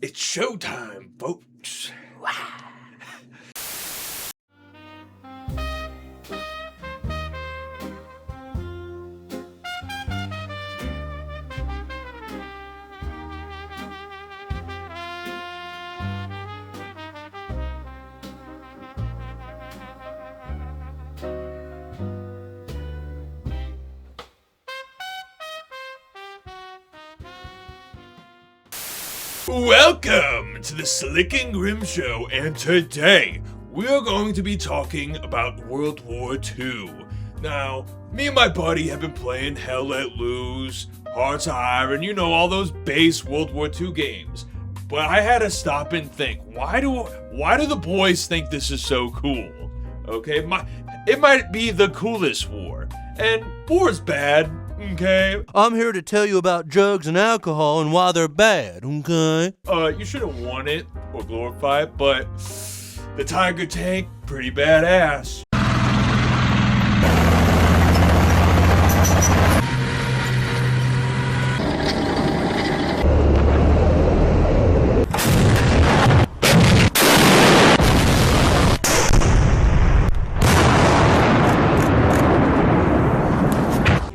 It's showtime, folks. Welcome to the Slick and Grim Show, and today we are going to be talking about World War II. Now, me and my buddy have been playing Hell Let Loose, Hearts of Iron, you know, all those base World War II games. But I had to stop and think, why do the boys think this is so cool? Okay, it might be the coolest war, and war's bad. Okay. I'm here to tell you about drugs and alcohol and why they're bad, okay? You should have won it or glorify it, but the Tiger tank, pretty badass.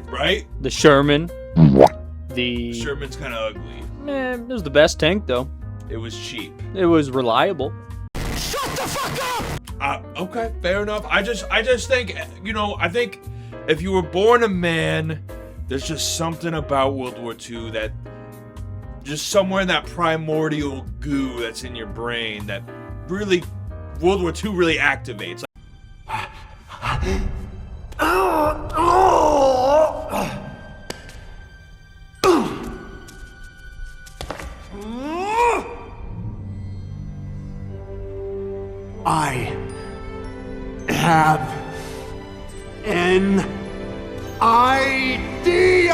Right? The Sherman. Sherman's kind of ugly. It was the best tank, though. It was cheap. It was reliable. Shut the fuck up! Okay, fair enough. I just think, I think if you were born a man, there's just something about World War II that just somewhere in that primordial goo that's in your brain that really, World War II really activates. I have an idea!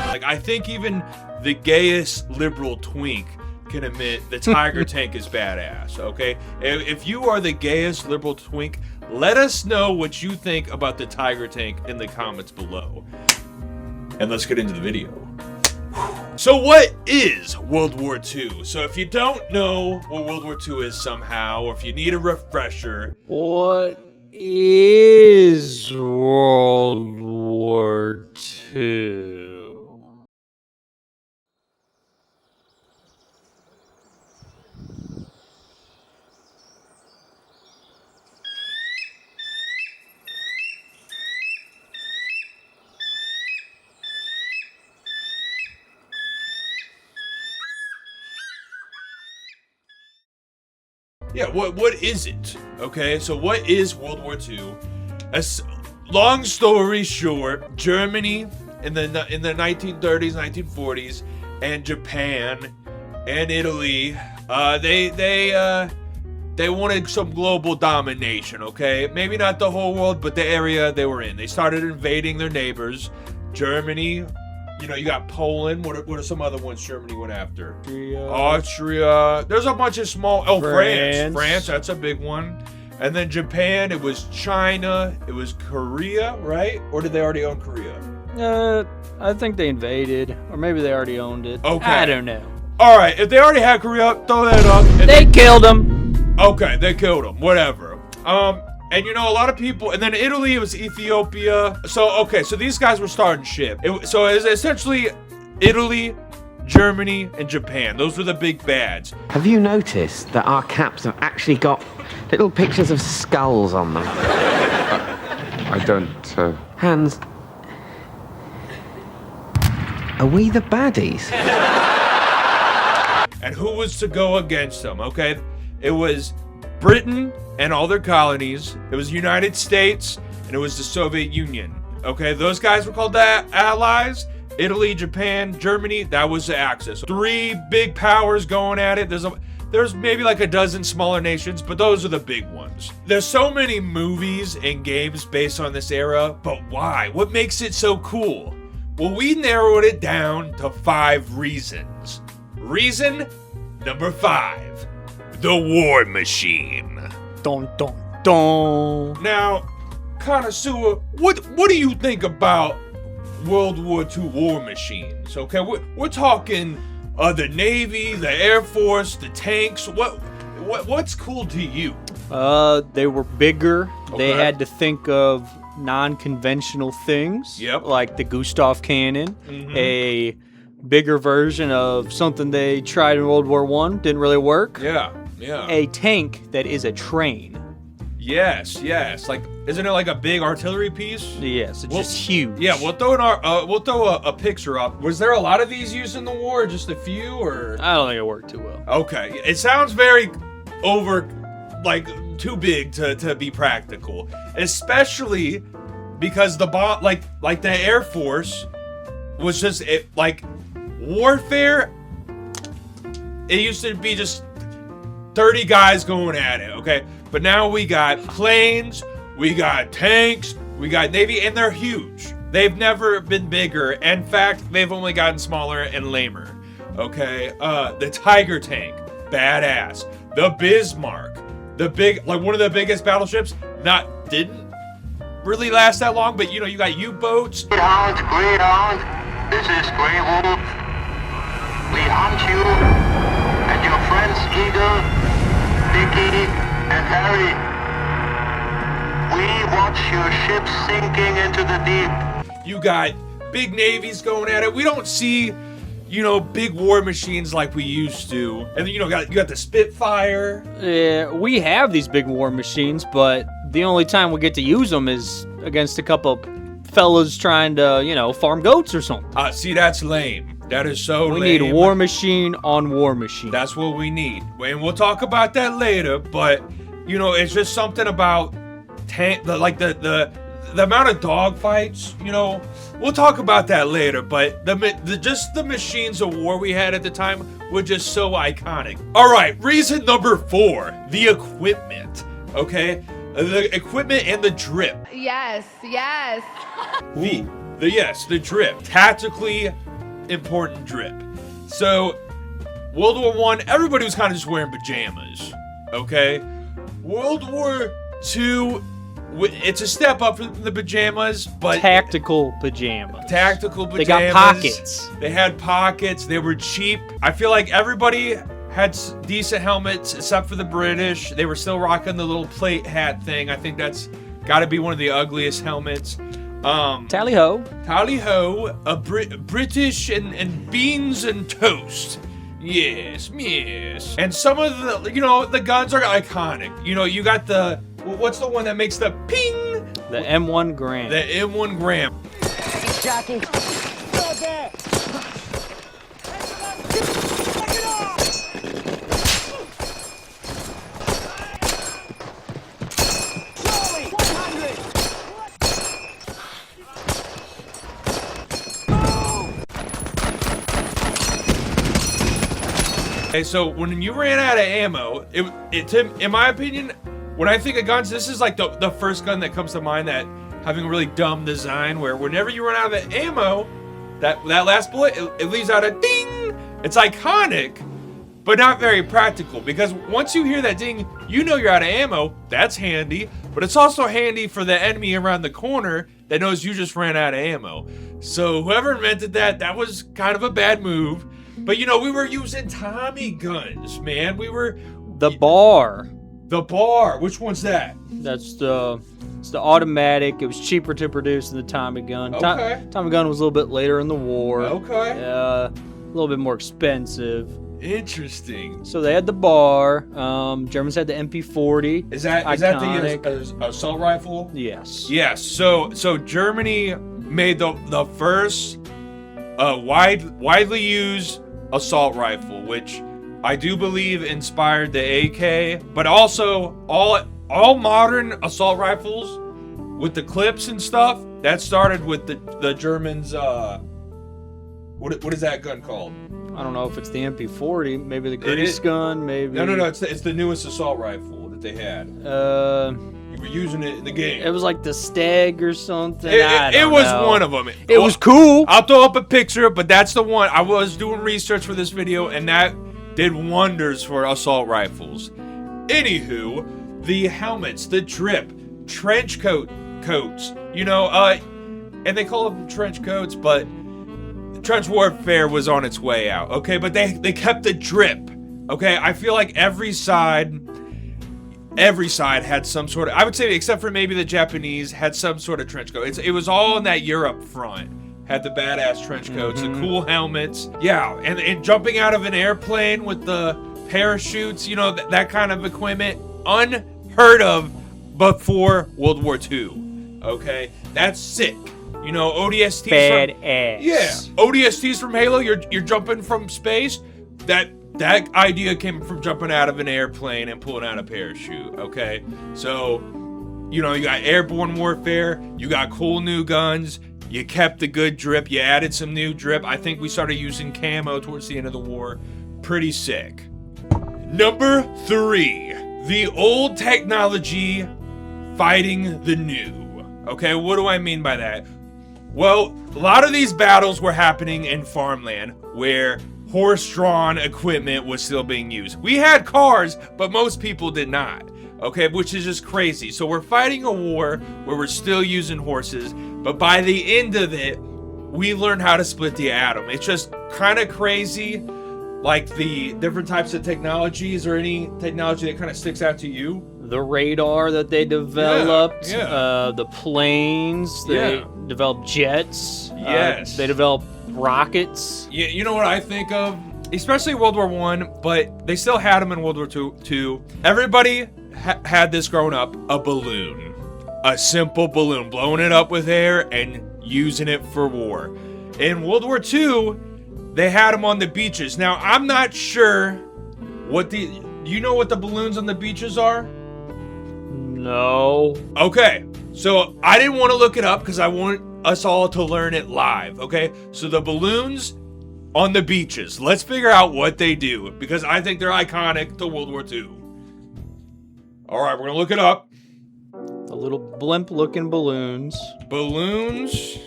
Like, I think even the gayest liberal twink can admit the Tiger tank is badass, okay? If you are the gayest liberal twink, let us know what you think about the Tiger tank in the comments below. And let's get into the video. So what is World War II? So if you don't know what World War II is somehow, or if you need a refresher. What is World War II? Yeah, what is it? Okay, so what is World War II? Long story short, Germany in the 1930s, 1940s, and Japan and Italy, they wanted some global domination. Okay, maybe not the whole world, but the area they were in. They started invading their neighbors. Germany. You got Poland. What are some other ones Germany went after? Austria. There's a bunch of small. Oh, France. France, that's a big one. And then Japan. It was China. It was Korea, right? Or did they already own Korea? I think they invaded, or maybe they already owned it. Okay. I don't know. All right. If they already had Korea, throw that up. They killed them. Okay, they killed them. Whatever. And a lot of people, and then Italy, it was Ethiopia. So these guys were starting shit. So it was essentially Italy, Germany, and Japan. Those were the big bads. Have you noticed that our caps have actually got little pictures of skulls on them? I don't, Hans, are we the baddies? And who was to go against them, okay? It was Britain and all their colonies. It was the United States, and it was the Soviet Union. Okay, those guys were called the Allies. Italy, Japan, Germany, that was the Axis. Three big powers going at it. There's maybe like a dozen smaller nations, but those are the big ones. There's so many movies and games based on this era, but why? What makes it so cool? Well, we narrowed it down to 5 reasons. Reason number 5, the war machine. Dun, dun, dun. Now, connoisseur, what do you think about World War II war machines? Okay, we're talking the Navy, the Air Force, the tanks. What's cool to you? They were bigger. They Okay. had to think of non-conventional things. Yep. Like the Gustav cannon, a bigger version of something they tried in World War I, didn't really work. Yeah. A tank that is a train. Yes. Like, isn't it like a big artillery piece? Yes, it's Well, just huge. Yeah, we'll throw a picture up. Was there a lot of these used in the war, or just a few, or? I don't think it worked too well. Okay, it sounds very too big to be practical, especially because the like the Air Force was just warfare. It used to be just 30 guys going at it, okay? But now we got planes, we got tanks, we got Navy, and they're huge. They've never been bigger. In fact, they've only gotten smaller and lamer, okay? The Tiger tank, badass. The Bismarck, one of the biggest battleships, didn't really last that long, but you got U-boats. Greyhound, this is Grey Wolf. We hunt you and your friends Eagle, Dickie, and Harry. We watch your ships sinking into the deep. You got big navies going at it. We don't see, big war machines like we used to. And then you got the Spitfire. Yeah, we have these big war machines, but the only time we get to use them is against a couple fellas trying to, farm goats or something. See, that's lame. That is so lame. We need war machine on war machine. That's what we need. And we'll talk about that later, but, it's just something about the amount of dog fights, we'll talk about that later, but the machines of war we had at the time were just so iconic. All right, reason number 4, the equipment, okay? The equipment and the drip. Yes. The drip. Tactically important drip. So, World War I, everybody was kind of just wearing pajamas, okay? World War II, it's a step up from the pajamas, but Tactical pajamas. They got pockets. They had pockets. They were cheap. I feel like everybody had decent helmets except for the British. They were still rocking the little plate hat thing. I think that's got to be one of the ugliest helmets. Tally ho. Tally ho, British and beans and toast. Yes. And some of the guns are iconic. You got what's the one that makes the ping? The M1 Garand. The M1 Graham. Jockey. Okay, so when you ran out of ammo, in my opinion, when I think of guns, this is like the first gun that comes to mind that having a really dumb design where whenever you run out of ammo, that last bullet, it leaves out a ding. It's iconic, but not very practical because once you hear that ding, you're out of ammo. That's handy, but it's also handy for the enemy around the corner that knows you just ran out of ammo. So whoever invented that was kind of a bad move. But we were using Tommy guns, man. The bar. The bar. Which one's that? It's the automatic. It was cheaper to produce than the Tommy gun. Okay. Tommy gun was a little bit later in the war. Okay. A little bit more expensive. Interesting. So they had the bar. Germans had the MP40. Is that the assault rifle? Yes. Yes. So Germany made the first widely used assault rifle, which I do believe inspired the AK, but also all modern assault rifles with the clips and stuff that started with the Germans. What is that gun called? I don't know if it's the MP40, maybe the grease gun, maybe. No. It's the newest assault rifle that they had. You were using it in the game. It was like the Stag or something. It was one of them. It was cool. I'll throw up a picture, but that's the one. I was doing research for this video, and that did wonders for assault rifles. Anywho, the helmets, the drip, trench coat, coats. You know, and they call them trench coats, but trench warfare was on its way out, okay? But they kept the drip, okay? I feel like every side had some sort of, I would say, except for maybe the Japanese, had some sort of trench coat. It was all in that Europe front. Had the badass trench coats, the cool helmets. Yeah, and jumping out of an airplane with the parachutes, you know, that kind of equipment, unheard of before World War II, okay? That's sick. You know, ODSTs Badass. yeah, ODSTs from Halo, you're jumping from space. That idea came from jumping out of an airplane and pulling out a parachute, okay? So, you know, you got airborne warfare, you got cool new guns, you kept the good drip, you added some new drip. I think we started using camo towards the end of the war. Pretty sick. Number 3, the old technology fighting the new. Okay, what do I mean by that? Well, a lot of these battles were happening in farmland where horse-drawn equipment was still being used. We had cars, but most people did not, okay, which is just crazy. So we're fighting a war where we're still using horses, but by the end of it, we learned how to split the atom. It's just kind of crazy, like the different types of technologies or any technology that kind of sticks out to you. The radar that they developed, Yeah. The planes, they Yeah. developed jets, Yes. they developed rockets. You know what I think of? Especially World War I, but they still had them in World War II. Everybody had this growing up, a balloon. A simple balloon, blowing it up with air and using it for war. In World War II, they had them on the beaches. Now, I'm not sure you know what the balloons on the beaches are? No. Okay, so I didn't want to look it up because I want us all to learn it live, okay? So the balloons on the beaches, let's figure out what they do because I think they're iconic to World War II. All right, we're going to look it up. The little blimp-looking balloons. Balloons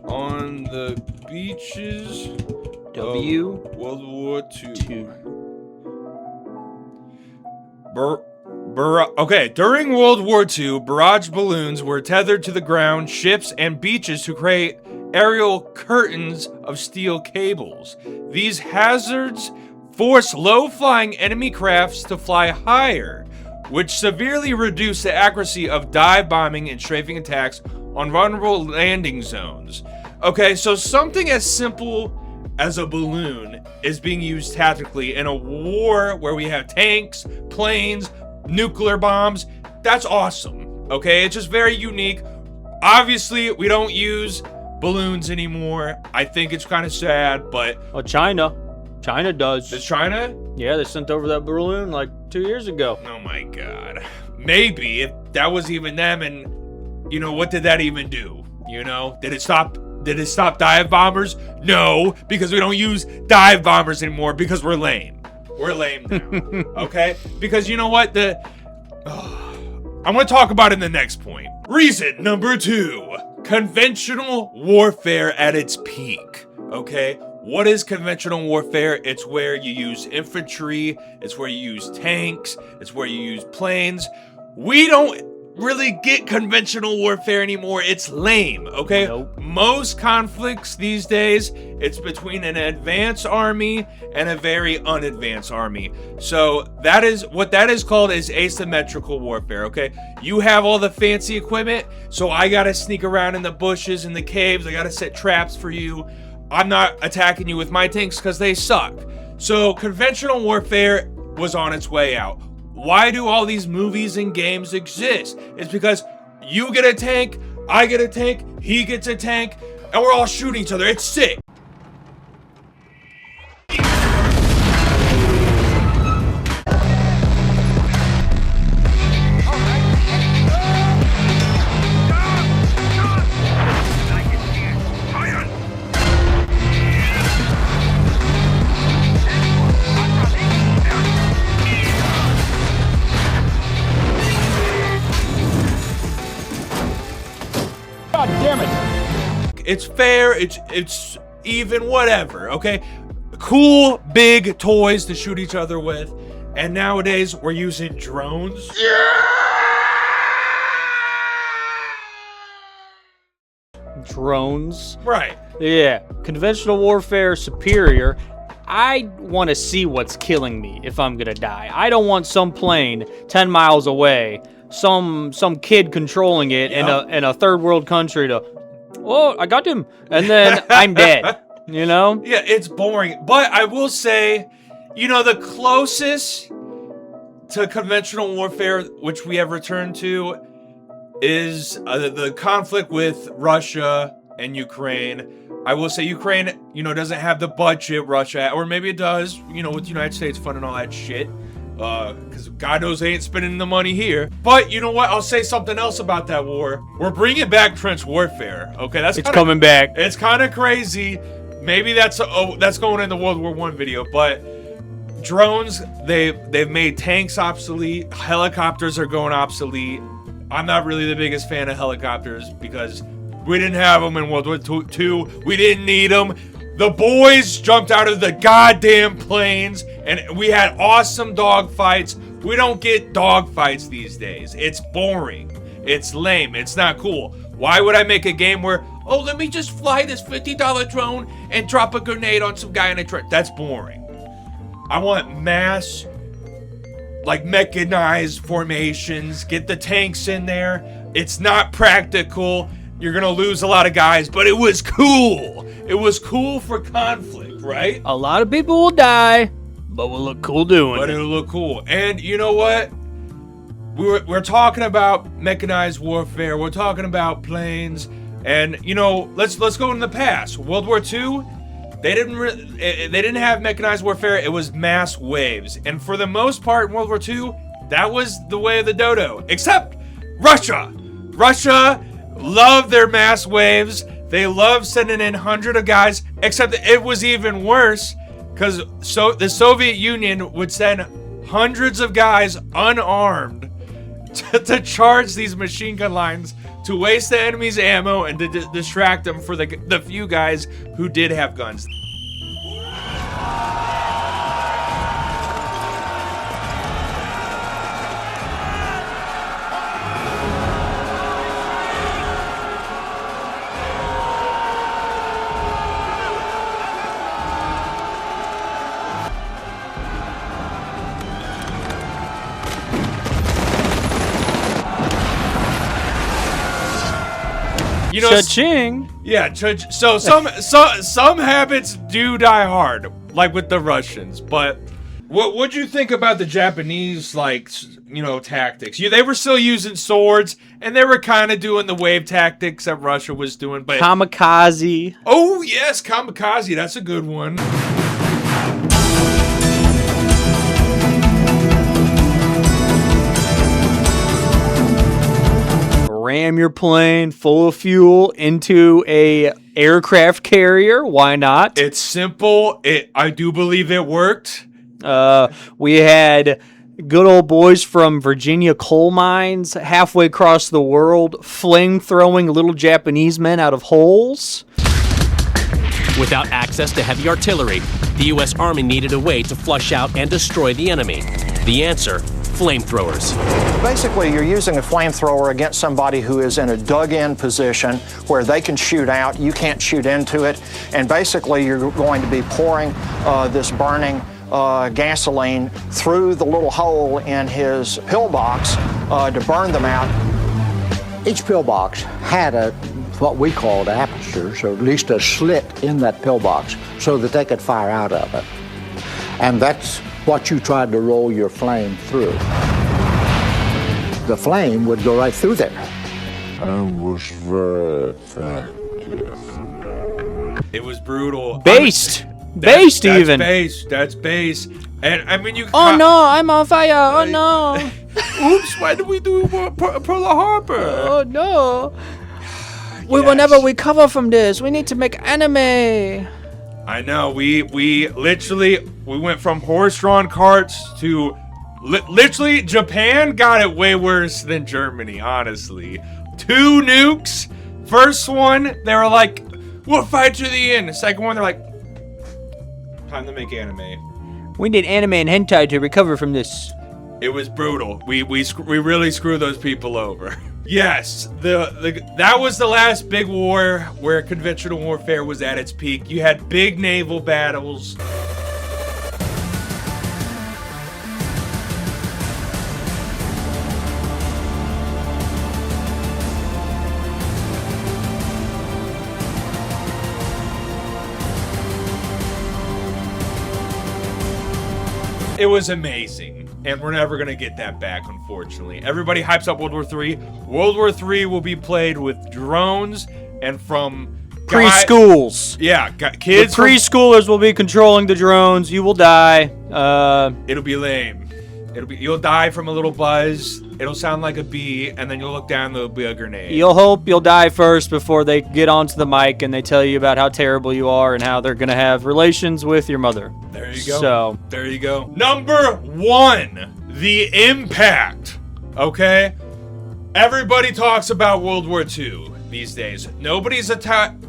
on the beaches of World War II. Okay, during World War II, barrage balloons were tethered to the ground, ships, and beaches to create aerial curtains of steel cables. These hazards forced low-flying enemy crafts to fly higher, which severely reduced the accuracy of dive bombing and strafing attacks on vulnerable landing zones. Okay, so something as simple as a balloon is being used tactically in a war where we have tanks, planes, nuclear bombs. That's awesome. Okay, it's just very unique. Obviously, we don't use balloons anymore. I think it's kind of sad, but Oh, China does. does China? Yeah, they sent over that balloon like 2 years ago. Oh my god. Maybe if that was even them, and you know, what did that even do? You know, did it stop dive bombers? No, because we don't use dive bombers anymore because we're lame. We're lame now. Okay? Because you know what? I'm going to talk about it in the next point. Reason number 2. Conventional warfare at its peak. Okay? What is conventional warfare? It's where you use infantry. It's where you use tanks. It's where you use planes. We don't really get conventional warfare anymore. It's lame, okay? Nope. Most conflicts these days, it's between an advanced army and a very unadvanced army. So that is what that is called is asymmetrical warfare, okay? You have all the fancy equipment, so I gotta sneak around in the bushes, in the caves, I gotta set traps for you. I'm not attacking you with my tanks because they suck. So conventional warfare was on its way out. Why do all these movies and games exist? It's because you get a tank, I get a tank, he gets a tank, and we're all shooting each other. It's sick. It's fair, it's even, whatever, okay? Cool, big toys to shoot each other with, and nowadays we're using drones. drones. Right. Yeah, conventional warfare superior. I want to see what's killing me if I'm gonna die. I don't want some plane 10 miles away, some kid controlling it in a third world country to, oh, I got him, and then I'm dead. You know? Yeah, it's boring. But I will say, you know, the closest to conventional warfare which we have returned to is the conflict with Russia and Ukraine. I will say Ukraine, you know, doesn't have the budget Russia, or maybe it does, you know, with the United States funding all that shit. Because God knows they ain't spending the money here. But you know what? I'll say something else about that war. We're bringing back trench warfare. Okay, It's coming back. It's kind of crazy. Maybe that's going in the World War I video. But drones, they've made tanks obsolete. Helicopters are going obsolete. I'm not really the biggest fan of helicopters because we didn't have them in World War II. We didn't need them. The boys jumped out of the goddamn planes, and we had awesome dogfights. We don't get dogfights these days. It's boring. It's lame. It's not cool. Why would I make a game where, oh, let me just fly this $50 drone and drop a grenade on some guy in a truck? That's boring. I want mass, like, mechanized formations. Get the tanks in there. It's not practical. You're gonna lose a lot of guys, but it was cool. It was cool for conflict, right? A lot of people will die, but we'll look cool doing But it. it'll look cool. And you know what? We're talking about mechanized warfare. We're talking about planes. And you know, let's go in the past. World War II, they didn't have mechanized warfare. It was mass waves. And for the most part in World War II, that was the way of the dodo. Except Russia. Russia loved their mass waves. They loved sending in hundreds of guys, except that it was even worse because the Soviet Union would send hundreds of guys unarmed to charge these machine gun lines, to waste the enemy's ammo and to distract them for the few guys who did have guns. You know, Cha-ching. yeah. So some habits do die hard, like with the Russians. But what'd you think about the Japanese, like, you know, tactics? They were still using swords, and they were kind of doing the wave tactics that Russia was doing. But Kamikaze. oh yes, kamikaze. That's a good one. Ram your plane full of fuel into a aircraft carrier. Why not? It's simple. I do believe it worked. We had good old boys from Virginia coal mines halfway across the world flame-throwing little Japanese men out of holes. Without access to heavy artillery, the U.S. Army needed a way to flush out and destroy the enemy. The answer, flamethrowers. Basically, you're using a flamethrower against somebody who is in a dug-in position where they can shoot out, you can't shoot into it, and basically you're going to be pouring this burning gasoline through the little hole in his pillbox to burn them out. Each pillbox had what we called apertures, or at least a slit in that pillbox, so that they could fire out of it. And that's what you tried to roll your flame through. The flame would go right through there. And was very effective. It was brutal. Based even. That's base. And I mean, Oh no, I'm on fire. Oh no. Oops, why did we do Pearl Harbor? Oh no. We will never recover from this. We need to make anime. I know. We literally went from horse-drawn carts to literally Japan got it way worse than Germany, honestly. 2 nukes. First one, they were like, we'll fight to the end. The second one, they're like, time to make anime. We need anime and hentai to recover from this. It was brutal. We really screwed those people over. Yes, that was the last big war where conventional warfare was at its peak. You had big naval battles. It was amazing, and we're never going to get that back, unfortunately. Everybody hypes up World War III. World War III will be played with drones and from preschools. Yeah, kids. The preschoolers will be controlling the drones. You will die. It'll be lame. You'll die from a little buzz. It'll sound like a bee, and then you'll look down. There'll be a grenade. You'll hope you'll die first before they get onto the mic and they tell you about how terrible you are and how they're gonna have relations with your mother. There you go. So there you go. Number 1, the impact. Okay, everybody talks about World War II these days. Nobody's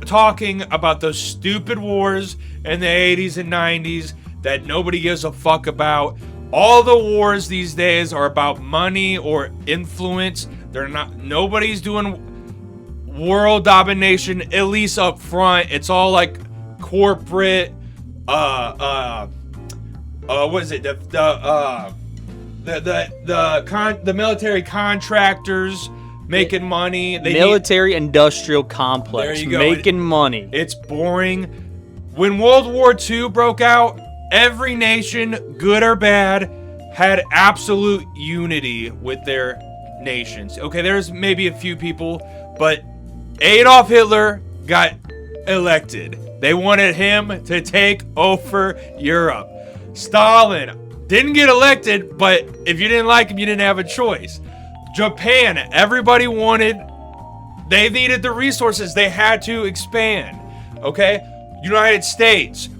talking about those stupid wars in the 80s and 90s that nobody gives a fuck about. All the wars these days are about money or influence. Nobody's doing world domination, at least up front. It's all like corporate, what is it? The military contractors making money. Military industrial complex. There you go. Making money. It's boring. When World War II broke out, every nation, good or bad, had absolute unity with their nations. Okay, there's maybe a few people, but Adolf Hitler got elected. They wanted him to take over Europe. Stalin didn't get elected, but if you didn't like him, you didn't have a choice. Japan, everybody they needed the resources. They had to expand. Okay? United States,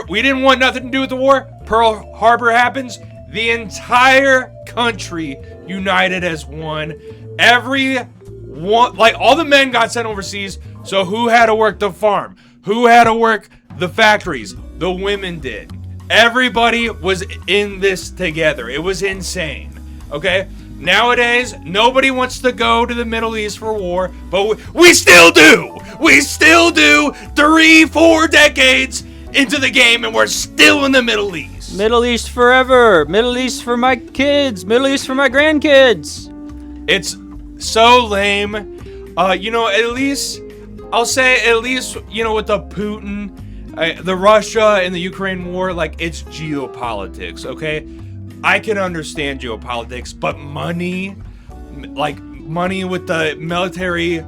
we didn't want nothing to do with the war. Pearl Harbor happens. The entire country united as one. All the men got sent overseas. So who had to work the farm? Who had to work the factories? The women did. Everybody was in this together. It was insane. Okay? Nowadays, nobody wants to go to the Middle East for war, but we still do. We still do 3-4 decades into the game, and we're still in the Middle East. Middle East forever. Middle East for my kids. Middle East for my grandkids. It's so lame. At least, I'll say, with the Putin, the Russia and the Ukraine war, it's geopolitics, okay? I can understand geopolitics, but money with the military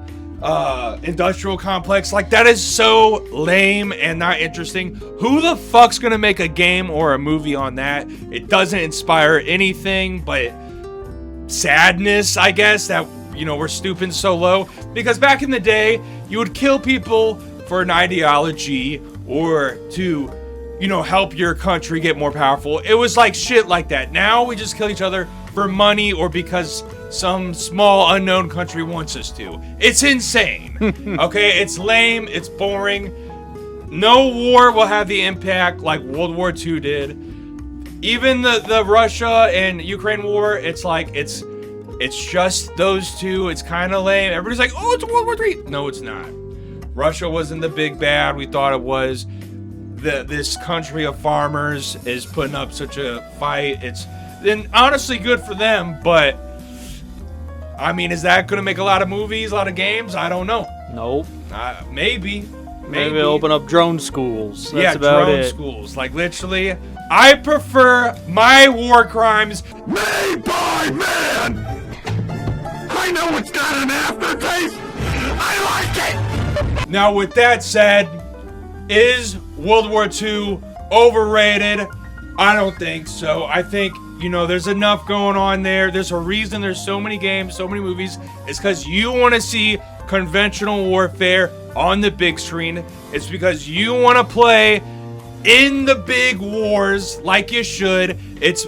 industrial complex, that is so lame and not interesting. Who the fuck's gonna make a game or a movie on that? It doesn't inspire anything but sadness, I guess, that we're stooping so low. Because back in the day, you would kill people for an ideology or to help your country get more powerful. It was shit like that. Now we just kill each other for money or because some small unknown country wants us to. It's insane. Okay, it's lame, it's boring. No war will have the impact like World War II did. Even the Russia and Ukraine war, it's just those two. It's kind of lame. Everybody's like, oh, it's World War III. No, it's not. Russia wasn't the big bad we thought it was. This country of farmers is putting up such a fight. It's honestly good for them, but is that going to make a lot of movies, a lot of games? I don't know. Nope. Maybe open up drone schools. That's about drone schools. Literally, I prefer my war crimes Made by man! I know it's got an aftertaste! I like it! Now, with that said, is World War II overrated? I don't think so. I think, there's enough going on there. There's a reason there's so many games, so many movies. It's because you want to see conventional warfare on the big screen. It's because you want to play in the big wars like you should. It's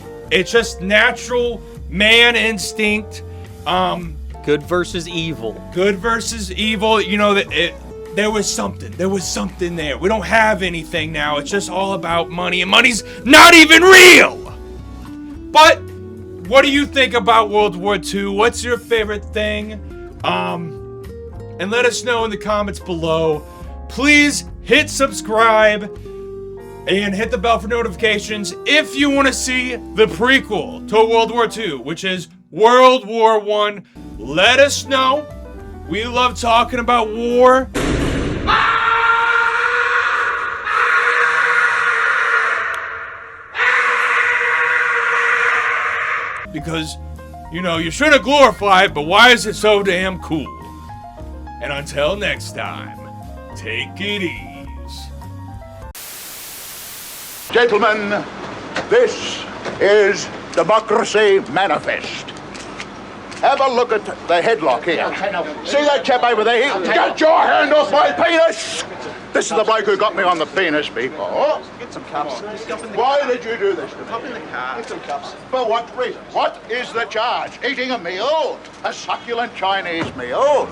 just natural man instinct. Good versus evil. Good versus evil. There was something there. We don't have anything now. It's just all about money, and money's not even real. But what do you think about World War II? What's your favorite thing? And let us know in the comments below. Please hit subscribe and hit the bell for notifications if you want to see the prequel to World War II, which is World War I. Let us know. We love talking about war. Because, you know, you shouldn't glorify it, but why is it so damn cool? And until next time, take it easy. Gentlemen, this is Democracy Manifest. Have a look at the headlock here. See that chap over there? Get your hand off my penis! This is the bloke who got me on the penis before. Get some cups. Why did you do this to me? Pop in the car. Get some cups. For what reason? What is the charge? Eating a meal? A succulent Chinese meal?